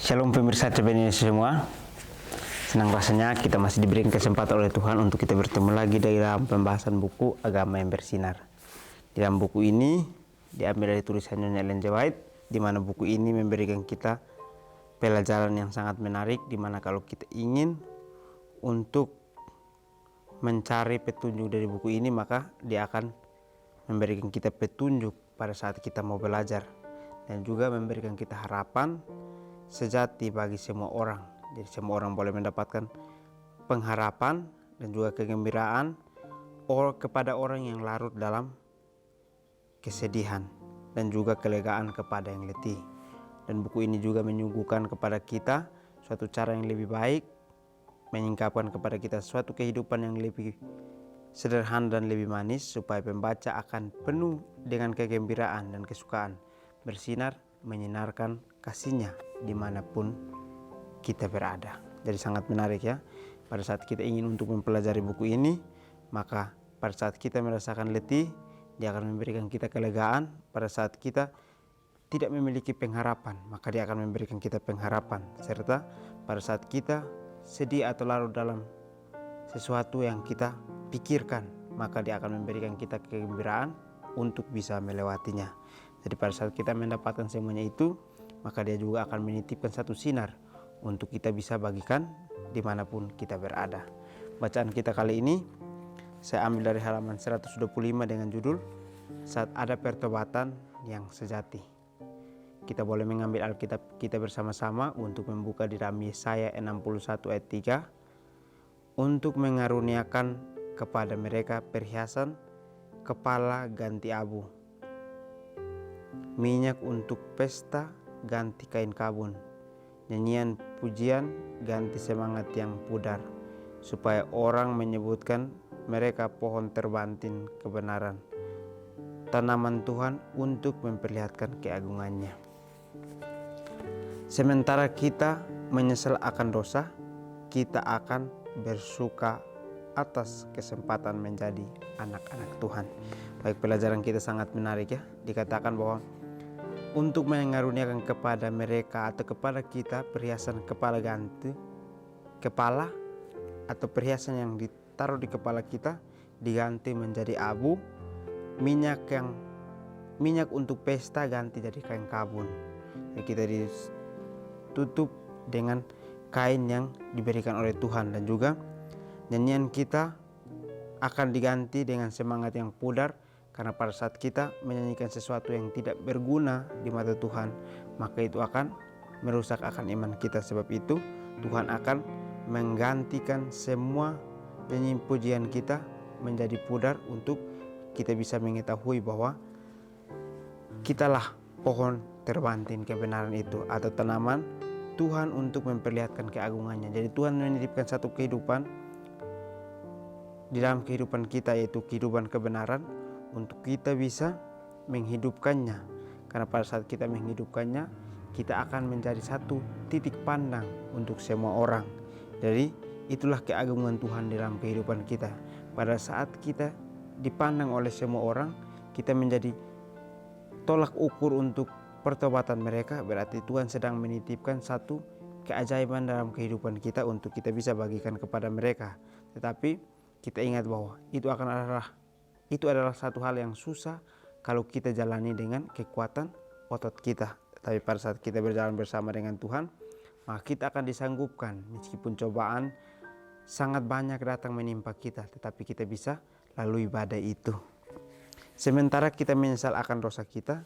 Shalom pemirsa CPN semua. Senang rasanya kita masih diberikan kesempatan oleh Tuhan untuk kita bertemu lagi dalam pembahasan buku Agama yang Bersinar. Di dalam buku ini diambil dari tulisan Nyonya Ellen G. White, di mana buku ini memberikan kita pelajaran yang sangat menarik, di mana kalau kita ingin untuk mencari petunjuk dari buku ini, maka dia akan memberikan kita petunjuk pada saat kita mau belajar, dan juga memberikan kita harapan sejati bagi semua orang. Jadi semua orang boleh mendapatkan pengharapan dan juga kegembiraan kepada orang yang larut dalam kesedihan, dan juga kelegaan kepada yang letih. Dan buku ini juga menyuguhkan kepada kita suatu cara yang lebih baik, menyingkapkan kepada kita suatu kehidupan yang lebih sederhana dan lebih manis, supaya pembaca akan penuh dengan kegembiraan dan kesukaan, bersinar menyinarkan kasihnya dimanapun kita berada. Jadi sangat menarik ya. Pada saat kita ingin untuk mempelajari buku ini, maka pada saat kita merasakan letih, dia akan memberikan kita kelegaan. Pada saat kita tidak memiliki pengharapan, maka dia akan memberikan kita pengharapan. Serta pada saat kita sedih atau larut dalam sesuatu yang kita pikirkan, maka dia akan memberikan kita kegembiraan untuk bisa melewatinya. Jadi pada saat kita mendapatkan semuanya itu, maka dia juga akan menitipkan satu sinar untuk kita bisa bagikan dimanapun kita berada. Bacaan kita kali ini saya ambil dari halaman 125 dengan judul Saat Ada Pertobatan yang Sejati. Kita boleh mengambil Alkitab kita bersama-sama untuk membuka di dalam Yesaya 61 ayat 3. Untuk mengaruniakan kepada mereka perhiasan kepala ganti abu, minyak untuk pesta ganti kain kabun, nyanyian pujian ganti semangat yang pudar, supaya orang menyebutkan mereka pohon terbantin kebenaran, tanaman Tuhan untuk memperlihatkan keagungannya. Sementara kita menyesal akan dosa, kita akan bersuka atas kesempatan menjadi anak-anak Tuhan. Baik, pelajaran kita sangat menarik ya. Dikatakan bahwa untuk mengaruniakan kepada mereka atau kepada kita perhiasan kepala ganti kepala, atau perhiasan yang ditaruh di kepala kita diganti menjadi abu, minyak untuk pesta ganti jadi kain kabun. Jadi kita ditutup dengan kain yang diberikan oleh Tuhan, dan juga nyanyian kita akan diganti dengan semangat yang pudar. Karena pada saat kita menyanyikan sesuatu yang tidak berguna di mata Tuhan, maka itu akan merusak akan iman kita. Sebab itu Tuhan akan menggantikan semua nyanyian pujian kita menjadi pudar, untuk kita bisa mengetahui bahwa kitalah pohon terbantin kebenaran itu, atau tanaman Tuhan untuk memperlihatkan keagungannya. Jadi Tuhan menitipkan satu kehidupan di dalam kehidupan kita, yaitu kehidupan kebenaran, untuk kita bisa menghidupkannya. Karena pada saat kita menghidupkannya, kita akan menjadi satu titik pandang untuk semua orang. Jadi itulah keagungan Tuhan dalam kehidupan kita. Pada saat kita dipandang oleh semua orang, kita menjadi tolak ukur untuk pertobatan mereka. Berarti Tuhan sedang menitipkan satu keajaiban dalam kehidupan kita untuk kita bisa bagikan kepada mereka. Tetapi kita ingat bahwa itu adalah satu hal yang susah kalau kita jalani dengan kekuatan otot kita. Tapi pada saat kita berjalan bersama dengan Tuhan, maka kita akan disanggupkan. Meskipun cobaan sangat banyak datang menimpa kita, tetapi kita bisa lalui badai itu. Sementara kita menyesal akan dosa kita,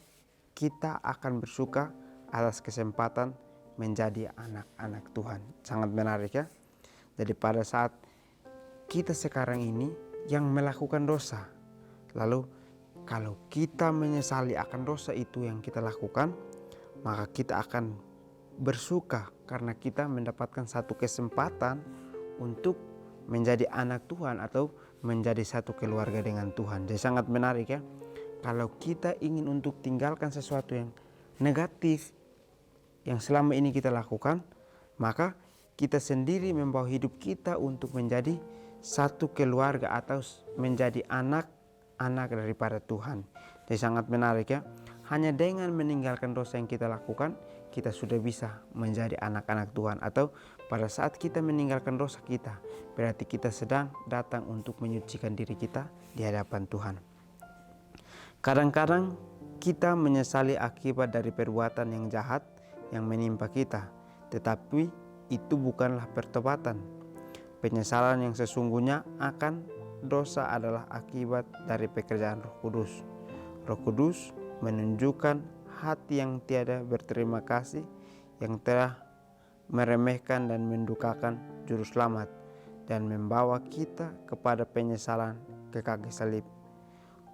kita akan bersuka atas kesempatan menjadi anak-anak Tuhan. Sangat menarik ya. Jadi pada saat kita sekarang ini yang melakukan dosa, lalu kalau kita menyesali akan dosa itu yang kita lakukan, maka kita akan bersuka karena kita mendapatkan satu kesempatan untuk menjadi anak Tuhan atau menjadi satu keluarga dengan Tuhan. Jadi sangat menarik ya. Kalau kita ingin untuk tinggalkan sesuatu yang negatif yang selama ini kita lakukan, maka kita sendiri membawa hidup kita untuk menjadi satu keluarga atau menjadi anak daripada Tuhan. Jadi sangat menarik ya. Hanya dengan meninggalkan dosa yang kita lakukan, kita sudah bisa menjadi anak-anak Tuhan, atau pada saat kita meninggalkan dosa kita, berarti kita sedang datang untuk menyucikan diri kita di hadapan Tuhan. Kadang-kadang kita menyesali akibat dari perbuatan yang jahat yang menimpa kita, tetapi itu bukanlah pertobatan. Penyesalan yang sesungguhnya akan dosa adalah akibat dari pekerjaan Roh Kudus. Roh Kudus menunjukkan hati yang tiada berterima kasih, yang telah meremehkan dan mendukakan juru selamat, dan membawa kita kepada penyesalan ke kaki salib.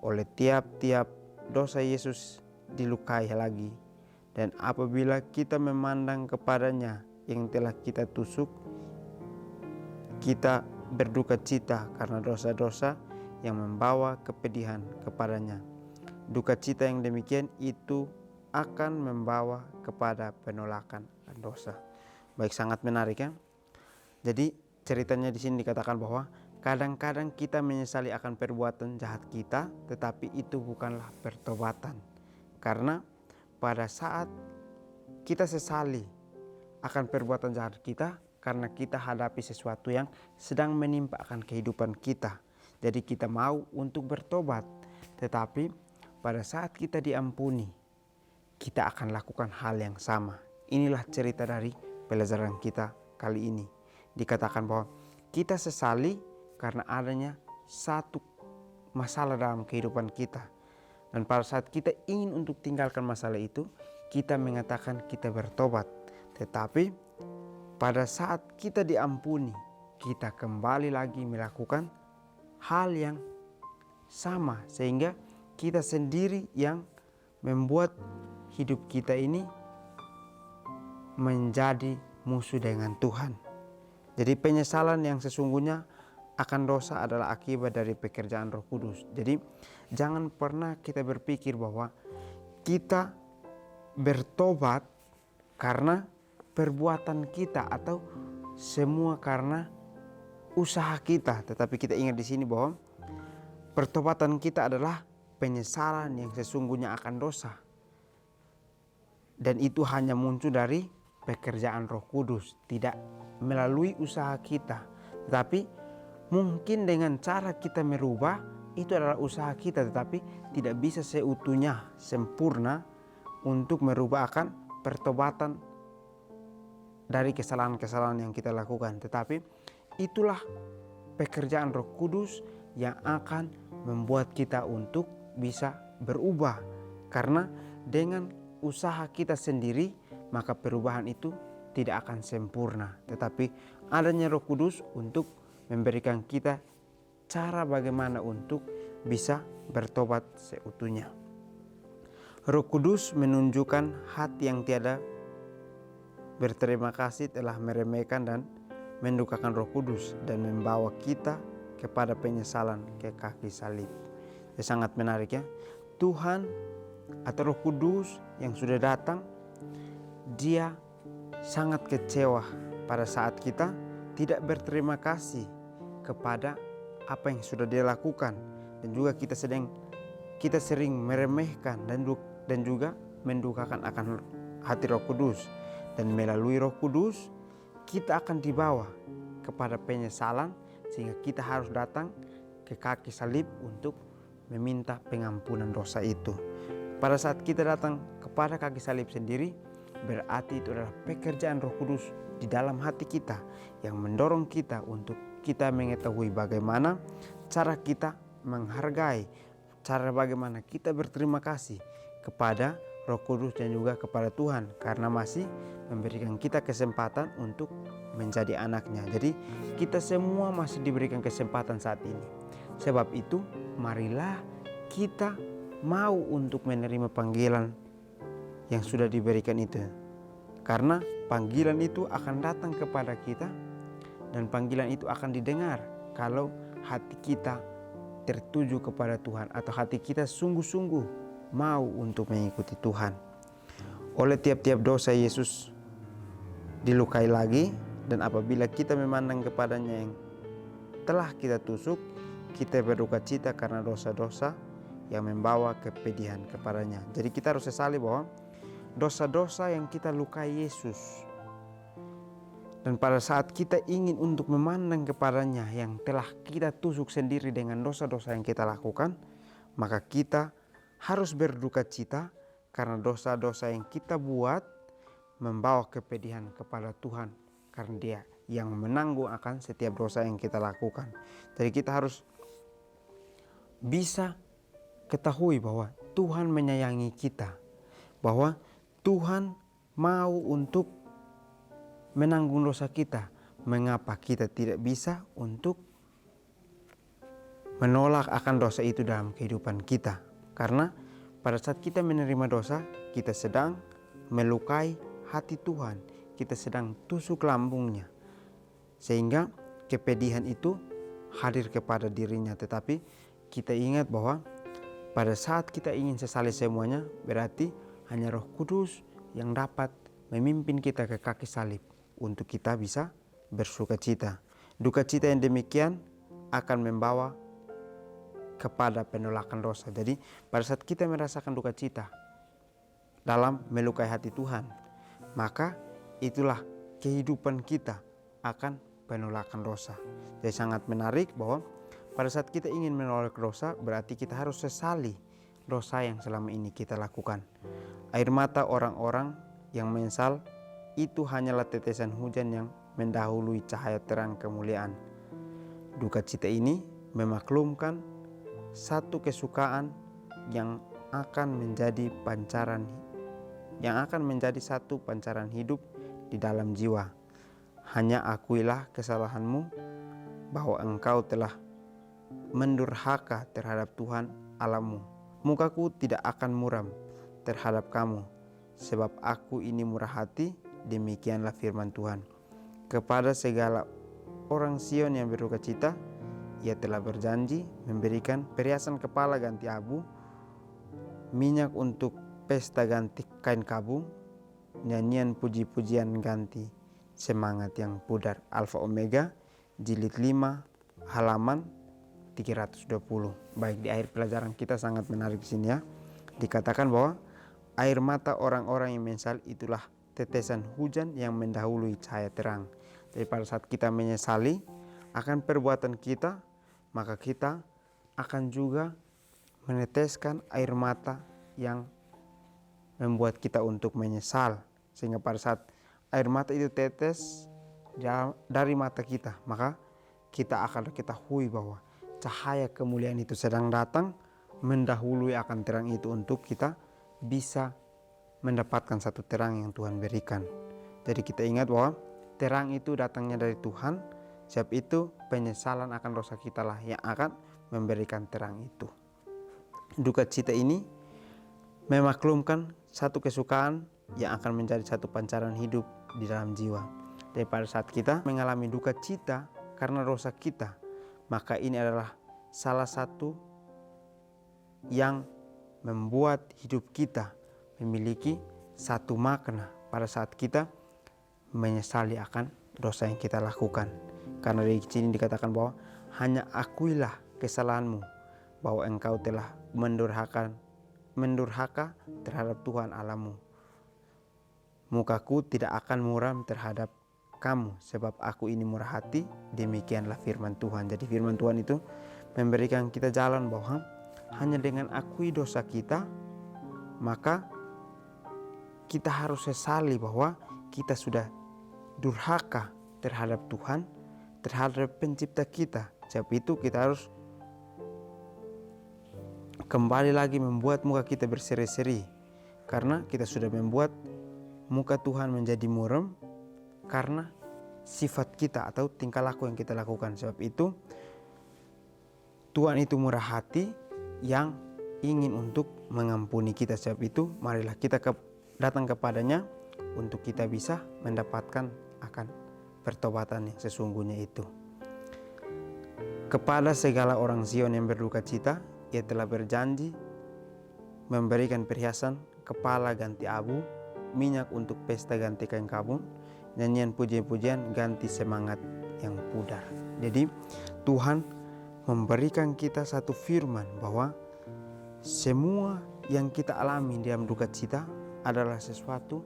Oleh tiap-tiap dosa Yesus dilukai lagi, dan apabila kita memandang kepadanya yang telah kita tusuk, kita berduka cita karena dosa-dosa yang membawa kepedihan kepadanya. Duka cita yang demikian itu akan membawa kepada penolakan dosa. Baik, sangat menarik ya. Jadi ceritanya di sini dikatakan bahwa kadang-kadang kita menyesali akan perbuatan jahat kita, tetapi itu bukanlah pertobatan. Karena pada saat kita sesali akan perbuatan jahat kita, karena kita hadapi sesuatu yang sedang menimpa akan kehidupan kita. Jadi kita mau untuk bertobat, tetapi pada saat kita diampuni, kita akan lakukan hal yang sama. Inilah cerita dari pelajaran kita kali ini. Dikatakan bahwa kita sesali karena adanya satu masalah dalam kehidupan kita. Dan pada saat kita ingin untuk tinggalkan masalah itu, kita mengatakan kita bertobat. Tetapi pada saat kita diampuni, kita kembali lagi melakukan hal yang sama, sehingga kita sendiri yang membuat hidup kita ini menjadi musuh dengan Tuhan. Jadi penyesalan yang sesungguhnya akan dosa adalah akibat dari pekerjaan Roh Kudus. Jadi jangan pernah kita berpikir bahwa kita bertobat karena perbuatan kita atau semua karena usaha kita, tetapi kita ingat di sini bahwa pertobatan kita adalah penyesalan yang sesungguhnya akan dosa, dan itu hanya muncul dari pekerjaan Roh Kudus, tidak melalui usaha kita. Tetapi mungkin dengan cara kita merubah, itu adalah usaha kita, tetapi tidak bisa seutuhnya sempurna untuk merubah akan pertobatan dari kesalahan-kesalahan yang kita lakukan. Tetapi itulah pekerjaan Roh Kudus yang akan membuat kita untuk bisa berubah. Karena dengan usaha kita sendiri, maka perubahan itu tidak akan sempurna. Tetapi adanya Roh Kudus untuk memberikan kita cara bagaimana untuk bisa bertobat seutuhnya. Roh Kudus menunjukkan hati yang tiada berterima kasih, telah meremehkan dan mendukakan Roh Kudus, dan membawa kita kepada penyesalan ke kaki salib. Ya, sangat menarik ya. Tuhan atau Roh Kudus yang sudah datang, dia sangat kecewa pada saat kita tidak berterima kasih kepada apa yang sudah dia lakukan, dan juga kita sering meremehkan dan juga mendukakan akan hati Roh Kudus. Dan melalui Roh Kudus kita akan dibawa kepada penyesalan, sehingga kita harus datang ke kaki salib untuk meminta pengampunan dosa itu. Pada saat kita datang kepada kaki salib sendiri, berarti itu adalah pekerjaan Roh Kudus di dalam hati kita yang mendorong kita untuk kita mengetahui bagaimana cara kita menghargai, cara bagaimana kita berterima kasih kepada Roh Kudus dan juga kepada Tuhan, karena masih memberikan kita kesempatan untuk menjadi anaknya. Jadi kita semua masih diberikan kesempatan saat ini. Sebab itu marilah kita mau untuk menerima panggilan yang sudah diberikan itu. Karena panggilan itu akan datang kepada kita, dan panggilan itu akan didengar kalau hati kita tertuju kepada Tuhan, atau hati kita sungguh-sungguh mau untuk mengikuti Tuhan. Oleh tiap-tiap dosa Yesus dilukai lagi, dan apabila kita memandang kepadanya yang telah kita tusuk, kita berduka cita karena dosa-dosa yang membawa kepedihan kepadanya. Jadi kita harus sesali bahwa dosa-dosa yang kita lukai Yesus. Dan pada saat kita ingin untuk memandang kepadanya yang telah kita tusuk sendiri dengan dosa-dosa yang kita lakukan, maka kita harus berduka cita karena dosa-dosa yang kita buat membawa kepedihan kepada Tuhan, karena Dia yang menanggung akan setiap dosa yang kita lakukan. Jadi kita harus bisa ketahui bahwa Tuhan menyayangi kita, bahwa Tuhan mau untuk menanggung dosa kita. Mengapa kita tidak bisa untuk menolak akan dosa itu dalam kehidupan kita? Karena pada saat kita menerima dosa, kita sedang melukai hati Tuhan, kita sedang tusuk lambungnya, sehingga kepedihan itu hadir kepada dirinya. Tetapi kita ingat bahwa pada saat kita ingin sesali semuanya, berarti hanya Roh Kudus yang dapat memimpin kita ke kaki salib untuk kita bisa bersuka cita. Duka cita yang demikian akan membawa kepada penolakan dosa. Jadi pada saat kita merasakan duka cita dalam melukai hati Tuhan, maka itulah kehidupan kita akan penolakan dosa. Jadi sangat menarik bahwa pada saat kita ingin menolak dosa, berarti kita harus sesali dosa yang selama ini kita lakukan. Air mata orang-orang yang menyesal itu hanyalah tetesan hujan yang mendahului cahaya terang kemuliaan. Duka cita ini memaklumkan satu kesukaan yang akan menjadi satu pancaran hidup di dalam jiwa. Hanya akuilah kesalahanmu, bahwa engkau telah mendurhaka terhadap Tuhan Allahmu. Mukaku tidak akan muram terhadap kamu, sebab aku ini murah hati, demikianlah firman Tuhan. Kepada segala orang Sion yang berduka cita, Ia telah berjanji memberikan perhiasan kepala ganti abu, minyak untuk pesta ganti kain kabung, nyanyian puji-pujian ganti semangat yang pudar. Alfa Omega, jilid 5, halaman 320. Baik, di akhir pelajaran kita sangat menarik di sini ya. Dikatakan bahwa air mata orang-orang yang menyesal itulah tetesan hujan yang mendahului cahaya terang. Jadi pada saat kita menyesali akan perbuatan kita, maka kita akan juga meneteskan air mata yang membuat kita untuk menyesal. Sehingga pada saat air mata itu tetes dari mata kita, maka kita akan ketahui bahwa cahaya kemuliaan itu sedang datang mendahului akan terang itu untuk kita bisa mendapatkan satu terang yang Tuhan berikan. Jadi kita ingat bahwa terang itu datangnya dari Tuhan, sebab itu penyesalan akan dosa kita lah yang akan memberikan terang itu. Duka cita ini memaklumkan satu kesukaan yang akan menjadi satu pancaran hidup di dalam jiwa. Jadi pada saat kita mengalami duka cita karena dosa kita, maka ini adalah salah satu yang membuat hidup kita memiliki satu makna pada saat kita menyesali akan dosa yang kita lakukan. Karena di sini dikatakan bahwa hanya akuilah kesalahanmu, bahwa engkau telah mendurhaka terhadap Tuhan Allahmu. Mukaku tidak akan muram terhadap kamu, sebab aku ini murah hati, demikianlah firman Tuhan. Jadi firman Tuhan itu memberikan kita jalan bahwa hanya dengan akui dosa kita, maka kita harus sesali bahwa kita sudah durhaka terhadap Tuhan, terhadap pencipta kita. Sebab itu kita harus kembali lagi membuat muka kita berseri-seri, karena kita sudah membuat muka Tuhan menjadi muram karena sifat kita atau tingkah laku yang kita lakukan. Sebab itu Tuhan itu murah hati yang ingin untuk mengampuni kita. Sebab itu marilah kita datang kepadanya untuk kita bisa mendapatkan akan pertobatan yang sesungguhnya itu. Kepada segala orang Sion yang berduka cita, Ia telah berjanji memberikan perhiasan kepala ganti abu, minyak untuk pesta ganti kain kabung, nyanyian pujian-pujian ganti semangat yang pudar. Jadi Tuhan memberikan kita satu firman bahwa semua yang kita alami dalam duka cita adalah sesuatu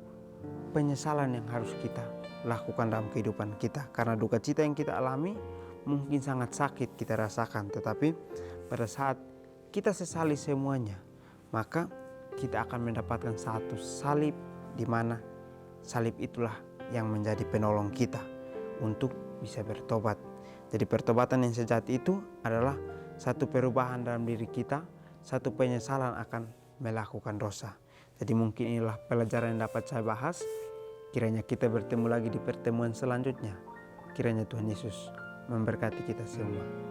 penyesalan yang harus kita lakukan dalam kehidupan kita. Karena duka cita yang kita alami mungkin sangat sakit kita rasakan, tetapi pada saat kita sesali semuanya, maka kita akan mendapatkan satu salib, di mana salib itulah yang menjadi penolong kita untuk bisa bertobat. Jadi pertobatan yang sejati itu adalah satu perubahan dalam diri kita, satu penyesalan akan melakukan dosa. Jadi mungkin inilah pelajaran yang dapat saya bahas. Kiranya kita bertemu lagi di pertemuan selanjutnya. Kiranya Tuhan Yesus memberkati kita semua.